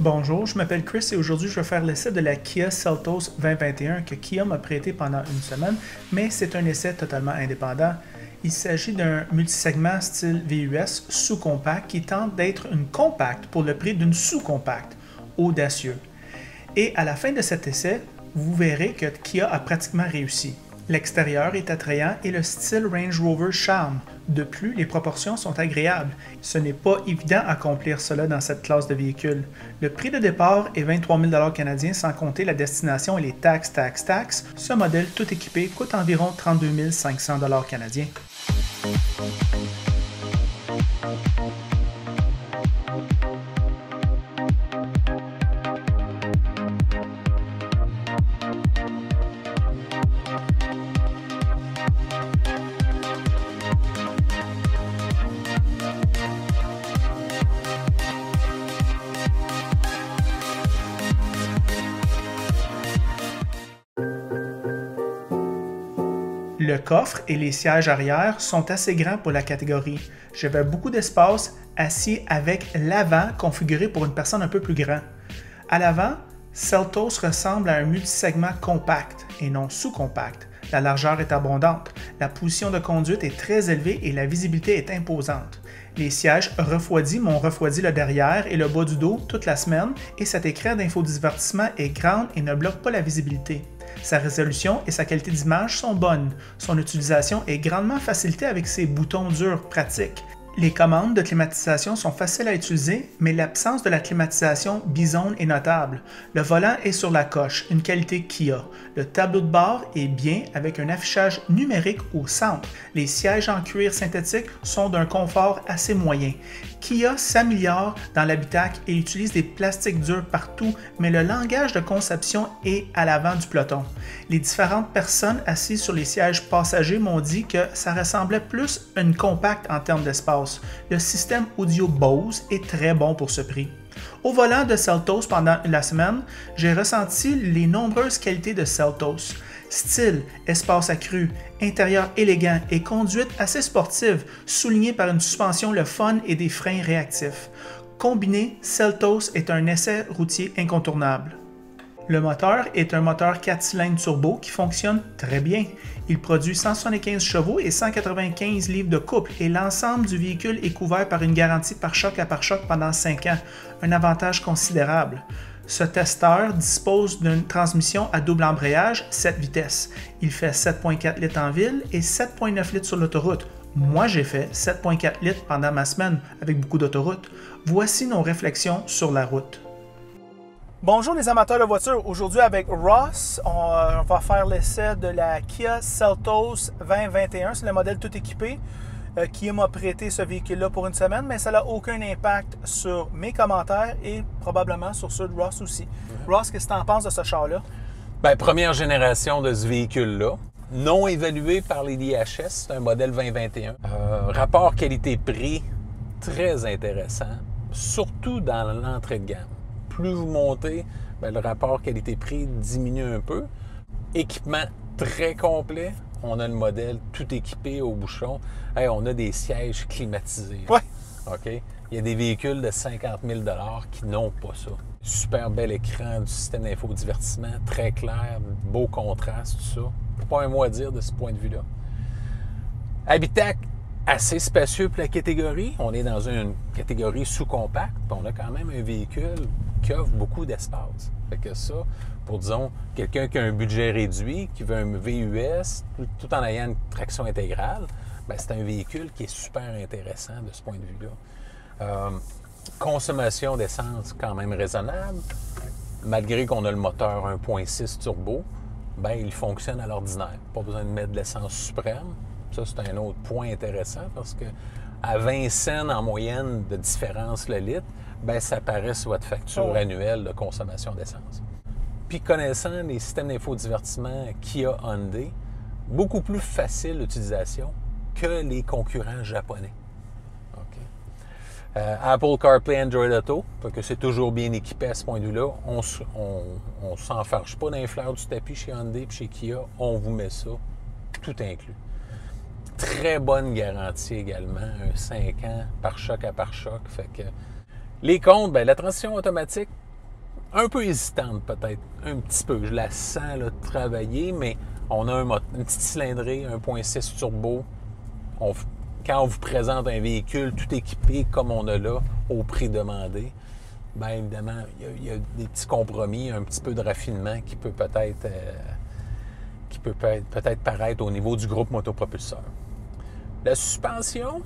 Bonjour, je m'appelle Chris et aujourd'hui je vais faire l'essai de la Kia Seltos 2021 que Kia m'a prêté pendant une semaine, mais c'est un essai totalement indépendant. Il s'agit d'un multisegment style VUS sous-compact qui tente d'être une compacte pour le prix d'une sous-compacte. Audacieux. Et à la fin de cet essai, vous verrez que Kia a pratiquement réussi. L'extérieur est attrayant et le style Range Rover charme. De plus, les proportions sont agréables. Ce n'est pas évident d'accomplir cela dans cette classe de véhicule. Le prix de départ est 23 000 canadiens sans compter la destination et les taxes. Ce modèle tout équipé coûte environ 32 500 canadiens. Le coffre et les sièges arrière sont assez grands pour la catégorie. J'avais beaucoup d'espace assis avec l'avant configuré pour une personne un peu plus grand. À l'avant, Seltos ressemble à un multisegment compact et non sous-compact. La largeur est abondante, la position de conduite est très élevée et la visibilité est imposante. Les sièges refroidis m'ont refroidi le derrière et le bas du dos toute la semaine et cet écran d'infodivertissement est grand et ne bloque pas la visibilité. Sa résolution et sa qualité d'image sont bonnes. Son utilisation est grandement facilitée avec ses boutons durs pratiques. Les commandes de climatisation sont faciles à utiliser, mais l'absence de la climatisation bizone est notable. Le volant est sur la coche, une qualité Kia. Le tableau de bord est bien avec un affichage numérique au centre. Les sièges en cuir synthétique sont d'un confort assez moyen. Kia s'améliore dans l'habitacle et utilise des plastiques durs partout, mais le langage de conception est à l'avant du peloton. Les différentes personnes assises sur les sièges passagers m'ont dit que ça ressemblait plus à une compacte en termes d'espace. Le système audio Bose est très bon pour ce prix. Au volant de Seltos pendant la semaine, j'ai ressenti les nombreuses qualités de Seltos. Style, espace accru, intérieur élégant et conduite assez sportive, soulignée par une suspension le fun et des freins réactifs. Combiné, Seltos est un essai routier incontournable. Le moteur est un moteur 4 cylindres turbo qui fonctionne très bien. Il produit 175 chevaux et 195 livres de couple et l'ensemble du véhicule est couvert par une garantie pare-choc à pare-choc pendant 5 ans, un avantage considérable. Ce testeur dispose d'une transmission à double embrayage 7 vitesses. Il fait 7,4 litres en ville et 7,9 litres sur l'autoroute. Moi, j'ai fait 7,4 litres pendant ma semaine avec beaucoup d'autoroutes. Voici nos réflexions sur la route. Bonjour les amateurs de voitures, aujourd'hui avec Ross, on va faire l'essai de la Kia Seltos 2021, c'est le modèle tout équipé. Kia m'a prêté ce véhicule-là pour une semaine, mais ça n'a aucun impact sur mes commentaires et probablement sur ceux de Ross aussi. Ross, qu'est-ce que tu en penses de ce char-là? Bien, première génération de ce véhicule-là, non évalué par les DHS, c'est un modèle 2021. Rapport qualité-prix très intéressant, surtout dans l'entrée de gamme. Plus vous montez, bien, le rapport qualité-prix diminue un peu. Équipement très complet. On a le modèle tout équipé au bouchon. Hey, on a des sièges climatisés. Ouais. OK? Il y a des véhicules de 50 000 qui n'ont pas ça. Super bel écran du système d'infodivertissement, très clair, beau contraste, tout ça. Pas un mot à dire de ce point de vue-là. Habitacle assez spacieux pour la catégorie. On est dans une catégorie sous-compacte. On a quand même un véhicule qui offre beaucoup d'espace. Fait que ça, pour, disons, quelqu'un qui a un budget réduit, qui veut un VUS, tout en ayant une traction intégrale, bien, c'est un véhicule qui est super intéressant de ce point de vue-là. Consommation d'essence quand même raisonnable. Malgré qu'on a le moteur 1.6 turbo, bien, il fonctionne à l'ordinaire. Pas besoin de mettre de l'essence suprême. Ça, c'est un autre point intéressant parce que à 20 cents en moyenne de différence le litre, bien, ça apparaît sur votre facture annuelle de consommation d'essence. Puis, connaissant les systèmes d'infodivertissement Kia Hyundai, beaucoup plus facile d'utilisation que les concurrents japonais. Okay. Apple CarPlay, Android Auto, parce que c'est toujours bien équipé à ce point de vue-là. On ne s'enfarge pas dans les fleurs du tapis chez Hyundai et chez Kia. On vous met ça, tout inclus. très bonne garantie également, un 5 ans pare-choc à pare-choc. Fait que les comptes, bien, la transition automatique, un peu hésitante peut-être, un petit peu. Je la sens là, travailler, mais on a une petite cylindrée, 1.6 turbo. Quand on vous présente un véhicule tout équipé comme on a là, au prix demandé, bien évidemment, il y a des petits compromis, un petit peu de raffinement qui peut peut-être paraître au niveau du groupe motopropulseur. La suspension,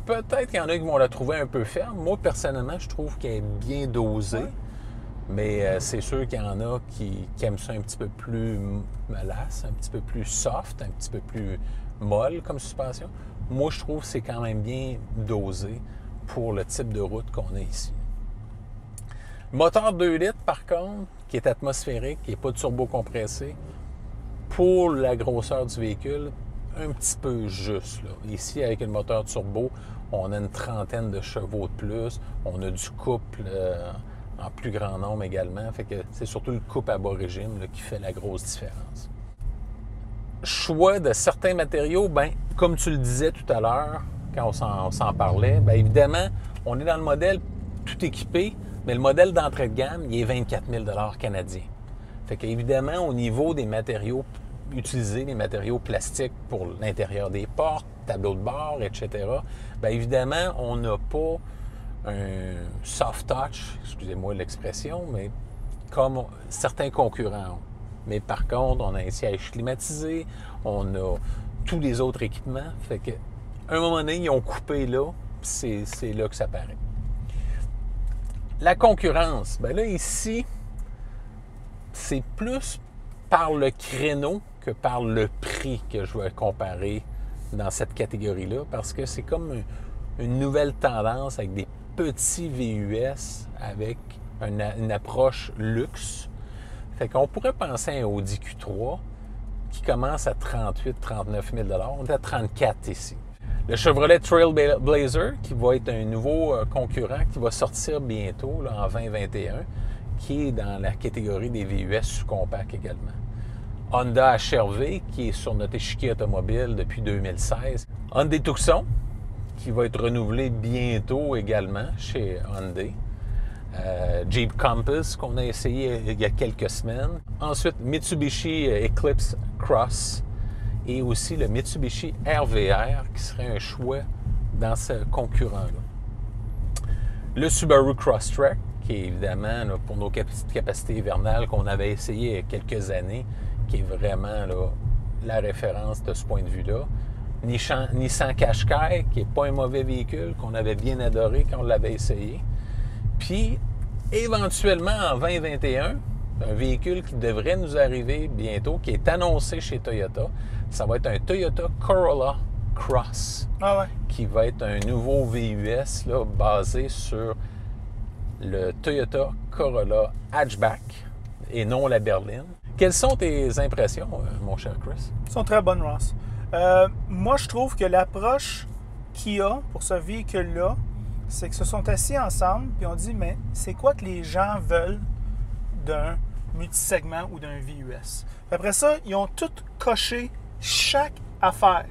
peut-être qu'il y en a qui vont la trouver un peu ferme. Moi, personnellement, je trouve qu'elle est bien dosée. Mais c'est sûr qu'il y en a qui aiment ça un petit peu plus mollasse, un petit peu plus soft, un petit peu plus molle comme suspension. Moi, je trouve que c'est quand même bien dosé pour le type de route qu'on a ici. Moteur 2 litres, par contre, qui est atmosphérique, qui n'est pas turbo-compressé, pour la grosseur du véhicule, un petit peu juste. Là. Ici, avec le moteur turbo, on a une trentaine de chevaux de plus. On a du couple en plus grand nombre également. Fait que c'est surtout le couple à bas régime là, qui fait la grosse différence. Choix de certains matériaux, bien, comme tu le disais tout à l'heure, quand on s'en parlait, bien évidemment, on est dans le modèle tout équipé, mais le modèle d'entrée de gamme, il est 24 000 $ canadiens. Fait qu'évidemment, au niveau des matériaux utilisés, les matériaux plastiques pour l'intérieur des portes, tableaux de bord, etc., bien évidemment, on n'a pas un soft touch, excusez-moi l'expression, mais comme certains concurrents ont. Mais par contre, on a un siège climatisé, on a tous les autres équipements. Fait qu'à un moment donné, ils ont coupé là, c'est là que ça paraît. La concurrence, bien là, ici, c'est plus par le créneau que par le prix que je vais comparer dans cette catégorie-là, parce que c'est comme une nouvelle tendance avec des petits VUS avec une approche luxe. Fait qu'on pourrait penser à un Audi Q3 qui commence à 38 000 $, 39 000 $. On est à 34 ici. Le Chevrolet Trailblazer, qui va être un nouveau concurrent qui va sortir bientôt, là, en 2021, qui est dans la catégorie des VUS sous-compact également. Honda HR-V, qui est sur notre échiquier automobile depuis 2016. Hyundai Tucson, qui va être renouvelé bientôt également chez Hyundai. Jeep Compass, qu'on a essayé il y a quelques semaines. Ensuite, Mitsubishi Eclipse Cross et aussi le Mitsubishi RVR, qui serait un choix dans ce concurrent-là. Le Subaru Crosstrek, qui est évidemment là, pour nos capacités hivernales qu'on avait essayé il y a quelques années, qui est vraiment là, la référence de ce point de vue-là. Nissan Qashqai, qui n'est pas un mauvais véhicule, qu'on avait bien adoré quand on l'avait essayé. Puis, éventuellement, en 2021, un véhicule qui devrait nous arriver bientôt, qui est annoncé chez Toyota, ça va être un Toyota Corolla Cross, qui va être un nouveau VUS là, basé sur le Toyota Corolla Hatchback et non la berline. Quelles sont tes impressions, mon cher Chris? Elles sont très bonnes, Ross. Moi, je trouve que l'approche qu'il y a pour ce véhicule-là, c'est qu'ils se sont assis ensemble et ont dit, mais c'est quoi que les gens veulent d'un multisegment ou d'un VUS? Après ça, ils ont tout coché chaque affaire.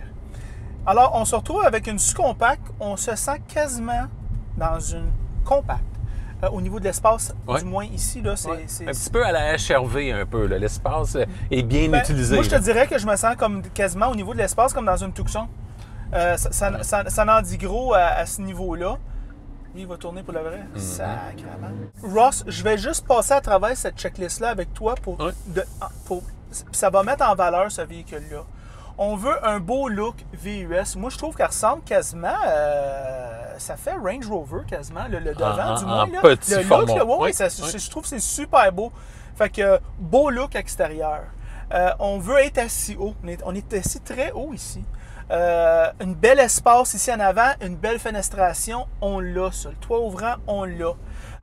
Alors, on se retrouve avec une sous-compacte, on se sent quasiment dans une compacte. Au niveau de l'espace, du moins ici, là, c'est... Un petit peu à la HR-V, un peu. L'espace est bien utilisé. Moi, je te dirais que je me sens comme quasiment au niveau de l'espace, comme dans une Tucson. Ça en dit gros à ce niveau-là. Lui, il va tourner pour le vrai. Sacrément. Ross, je vais juste passer à travers cette checklist-là avec toi ça va mettre en valeur ce véhicule-là. On veut un beau look VUS. Moi, je trouve qu'elle ressemble quasiment... ça fait Range Rover quasiment, le devant du moins. Là. Petit le format. Look, je trouve que c'est super beau. Fait que beau look extérieur. On veut être assis haut. On est assis très haut ici. Une belle espace ici en avant, une belle fenestration, on l'a ça. Le toit ouvrant, on l'a.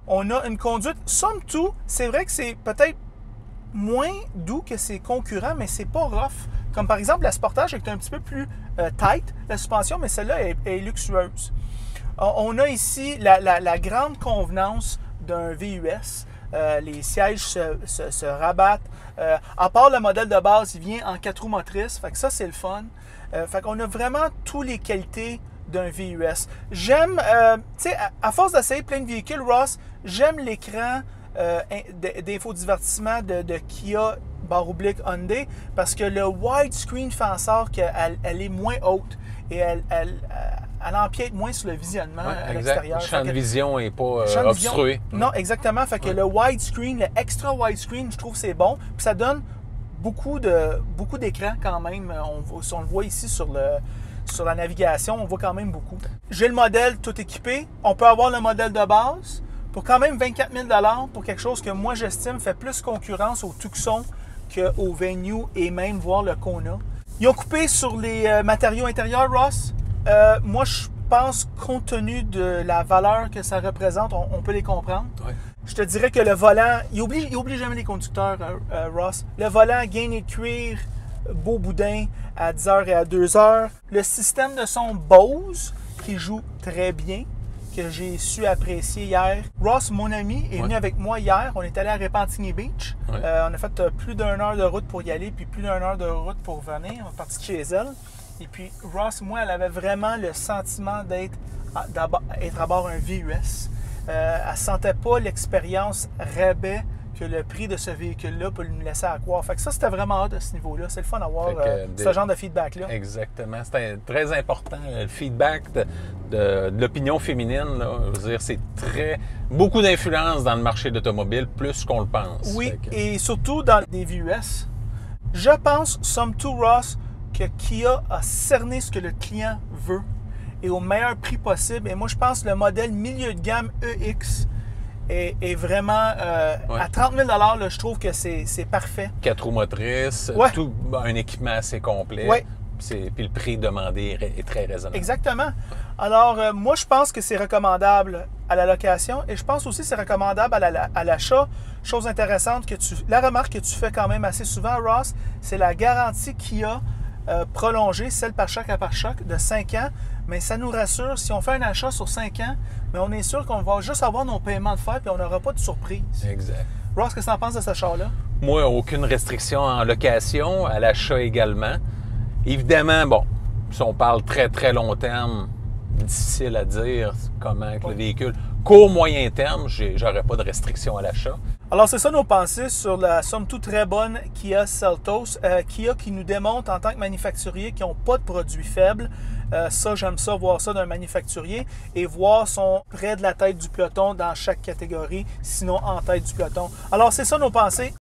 On a une conduite, somme toute, c'est vrai que c'est peut-être moins doux que ses concurrents, mais c'est pas rough. Comme par exemple, la Sportage est un petit peu plus tight, la suspension, mais celle-là est luxueuse. On a ici la grande convenance d'un VUS. Les sièges se rabattent. À part le modèle de base, il vient en 4 roues motrices. Fait que ça, c'est le fun. Fait qu'on a vraiment toutes les qualités d'un VUS. J'aime, tu sais, à force d'essayer plein de véhicules, Ross, j'aime l'écran d'infodivertissement de Kia / Hyundai parce que le widescreen fait en sorte qu'elle est moins haute et elle empiète moins sur le visionnement à l'extérieur. Le champ de vision n'est pas obstrué. Non, exactement. Fait que le widescreen, le extra widescreen, je trouve que c'est bon. Puis ça donne beaucoup d'écran quand même. Si on le voit ici sur la navigation, on voit quand même beaucoup. J'ai le modèle tout équipé. On peut avoir le modèle de base pour quand même 24 000 $ pour quelque chose que moi j'estime fait plus concurrence au Tucson qu'au Venue et même voir le Kona. Ils ont coupé sur les matériaux intérieurs, Ross. Moi, je pense, compte tenu de la valeur que ça représente, on peut les comprendre. Ouais. Je te dirais que le volant, il oublie jamais les conducteurs, Ross. Le volant gainé de cuir, beau boudin à 10h et à 2h. Le système de son Bose, qui joue très bien, que j'ai su apprécier hier. Ross, mon ami, est venu avec moi hier. On est allé à Repentigny Beach. Ouais. On a fait plus d'1 heure de route pour y aller, puis plus d'1 heure de route pour venir. On est parti de chez elle. Et puis, Ross, moi, elle avait vraiment le sentiment d'être à bord d'un VUS. Elle ne sentait pas l'expérience rabais que le prix de ce véhicule-là peut nous laisser à croire. Fait que ça, c'était vraiment hâte à ce niveau-là. C'est le fun d'avoir ce genre de feedback-là. Exactement. C'était très important. Le feedback de l'opinion féminine, là, je veux dire, c'est beaucoup d'influence dans le marché de l'automobile, plus qu'on le pense. Oui, et surtout dans des VUS. Je pense, somme toute, Ross, que Kia a cerné ce que le client veut et au meilleur prix possible. Et moi, je pense que le modèle milieu de gamme EX est vraiment... à 30 000 $, là, je trouve que c'est parfait. 4 roues motrices, tout un équipement assez complet. Ouais. Puis le prix demandé est très raisonnable. Exactement. Alors, moi, je pense que c'est recommandable à la location et je pense aussi que c'est recommandable à l'achat. Chose intéressante, la remarque que tu fais quand même assez souvent, Ross, c'est la garantie Kia prolongée, celle par choc à par choc, de 5 ans. Mais ça nous rassure, si on fait un achat sur 5 ans, mais on est sûr qu'on va juste avoir nos paiements de fer et on n'aura pas de surprise. Exact. Ross, qu'est-ce que tu en penses de ce char-là? Moi, aucune restriction en location, à l'achat également. Évidemment, bon, si on parle très, très long terme, difficile à dire comment que le véhicule. Court, moyen terme, j'aurais pas de restriction à l'achat. Alors, c'est ça nos pensées sur la somme toute très bonne Kia Seltos. Kia qui nous démontre en tant que manufacturier qu'ils n'ont pas de produits faibles. Ça, j'aime ça, voir ça d'un manufacturier et voir son près de la tête du peloton dans chaque catégorie, sinon en tête du peloton. Alors, c'est ça nos pensées.